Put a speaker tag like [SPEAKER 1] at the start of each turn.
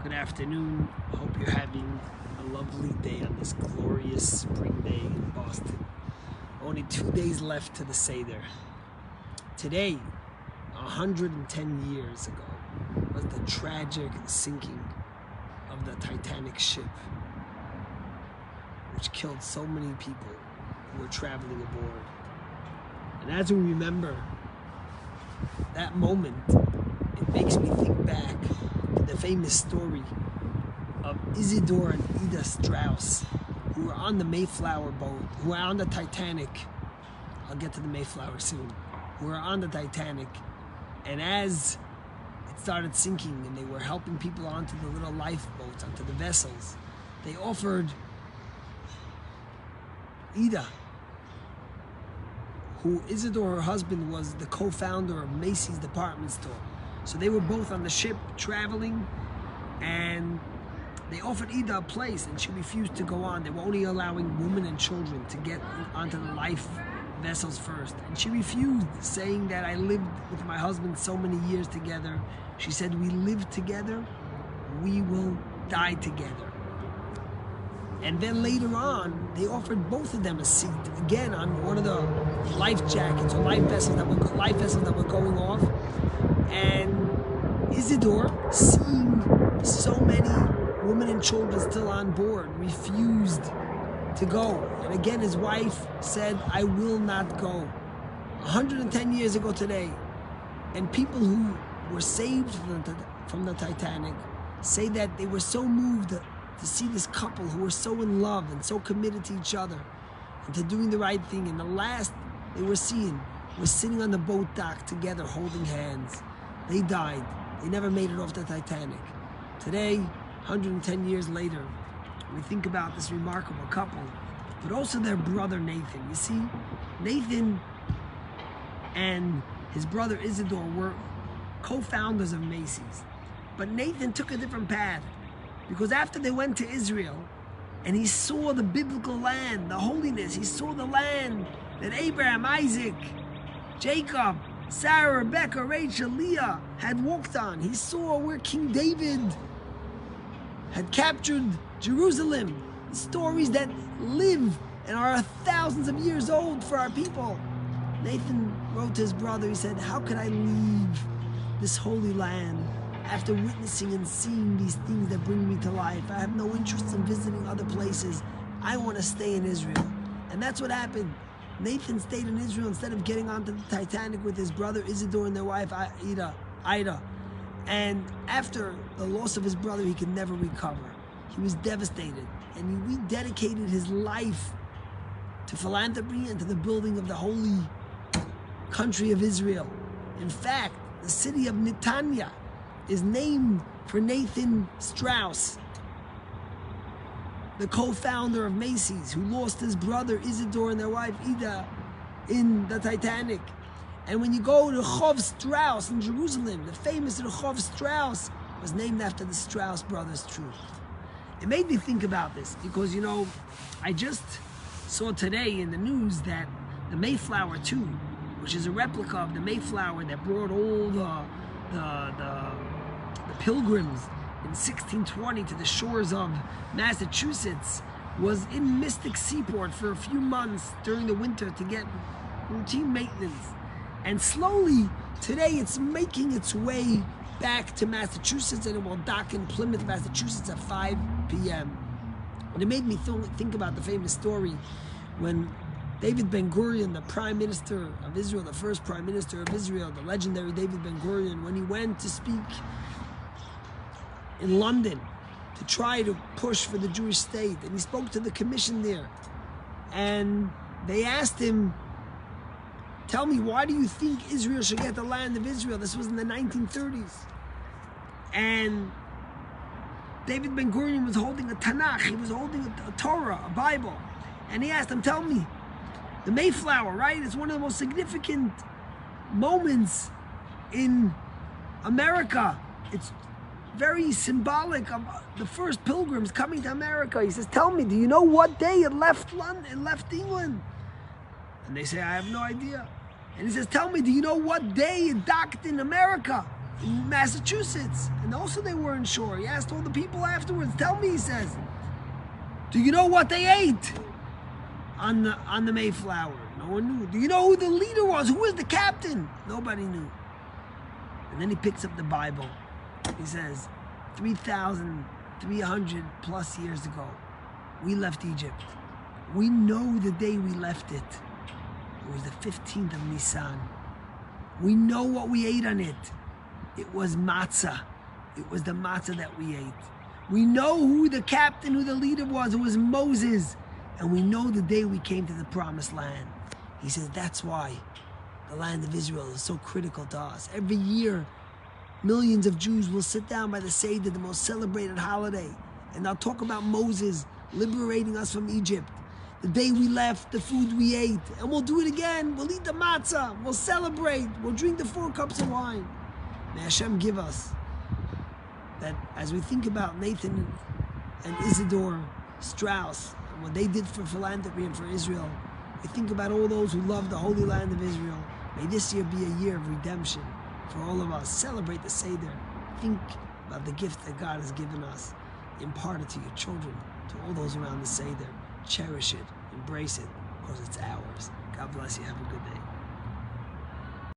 [SPEAKER 1] Good afternoon. Hope you're having a lovely day on this glorious spring day in Boston. Only 2 days left to the Seder. Today, 110 years ago, was the tragic sinking of the Titanic ship, which killed so many people who were traveling aboard. And as we remember that moment, it makes me think back to the famous story of Isidore and Ida Strauss, who were on the Mayflower boat, who were on the Titanic. I'll get to the Mayflower soon. Who were on the Titanic, and as it started sinking and they were helping people onto the little lifeboats, onto the vessels, they offered Ida, who Isidore, her husband, was the co-founder of Macy's department store. So they were both on the ship traveling, and they offered Ida a place and she refused to go on. They were only allowing women and children to get onto the life vessels first. And she refused, saying that I lived with my husband so many years together. She said, we live together, we will die together. And then later on, they offered both of them a seat, again on one of the life jackets or life vessels that were going off. And Isidore, seeing so many women and children still on board, refused to go. And again, his wife said, I will not go. 110 years ago today, and people who were saved from the Titanic say that they were so moved to see this couple who were so in love and so committed to each other and to doing the right thing. And the last they were seen was sitting on the boat dock together holding hands. They died. They never made it off the Titanic. Today, 110 years later, we think about this remarkable couple, but also their brother Nathan. You see, Nathan and his brother Isidore were co-founders of Macy's. But Nathan took a different path, because after they went to Israel and he saw the biblical land, the holiness, he saw the land that Abraham, Isaac, Jacob, Sarah, Rebecca, Rachel, Leah had walked on. He saw where King David had captured Jerusalem, stories that live and are thousands of years old for our people. Nathan wrote to his brother, he said, how could I leave this holy land after witnessing and seeing these things that bring me to life? I have no interest in visiting other places. I want to stay in Israel. And that's what happened. Nathan stayed in Israel instead of getting onto the Titanic with his brother Isidore and their wife Ida. And after the loss of his brother, he could never recover. He was devastated, and he rededicated his life to philanthropy and to the building of the holy country of Israel. In fact, the city of Netanya is named for Nathan Strauss, the co-founder of Macy's, who lost his brother Isidore and their wife Ida in the Titanic. And when you go to Rehov Strauss in Jerusalem, the famous Rehov Strauss was named after the Strauss brothers' truth. It made me think about this because, you know, I just saw today in the news that the Mayflower 2, which is a replica of the Mayflower that brought all the pilgrims in 1620 to the shores of Massachusetts, was in Mystic Seaport for a few months during the winter to get routine maintenance. And slowly, today, it's making its way back to Massachusetts, and it will dock in Plymouth, Massachusetts at 5 p.m. And it made me think about the famous story when David Ben-Gurion, the Prime Minister of Israel, the first Prime Minister of Israel, the legendary David Ben-Gurion, when he went to speak in London to try to push for the Jewish state, and he spoke to the commission there, and they asked him, tell me, why do you think Israel should get the land of Israel? This was in the 1930s. And David Ben-Gurion was holding a Tanakh, he was holding a Torah, a Bible. And he asked him, tell me, the Mayflower, right? It's one of the most significant moments in America. It's very symbolic of the first pilgrims coming to America. He says, tell me, do you know what day it left London, it left England? And they say, I have no idea. And he says, tell me, do you know what day it docked in America? in Massachusetts. And also they weren't sure. He asked all the people afterwards, tell me, he says, do you know what they ate on the Mayflower? No one knew. Do you know who the leader was? Who was the captain? Nobody knew. And then he picks up the Bible. He says, 3,300 plus years ago, we left Egypt. We know the day we left it. It was the 15th of Nisan. We know what we ate on it. It was matzah. It was the matzah that we ate. We know who the captain, who the leader was. It was Moses. And we know the day we came to the promised land. He says that's why the land of Israel is so critical to us. Every year, millions of Jews will sit down by the Seder, the most celebrated holiday, and they'll talk about Moses liberating us from Egypt. The day we left, the food we ate, and we'll do it again. We'll eat the matzah, we'll celebrate, we'll drink the 4 cups of wine. May Hashem give us that as we think about Nathan and Isidore Strauss and what they did for philanthropy and for Israel, we think about all those who love the Holy Land of Israel. May this year be a year of redemption for all of us. Celebrate the Seder. Think about the gift that God has given us. Impart it to your children, to all those around the Seder. Cherish it, embrace it, because it's ours. God bless you. Have a good day.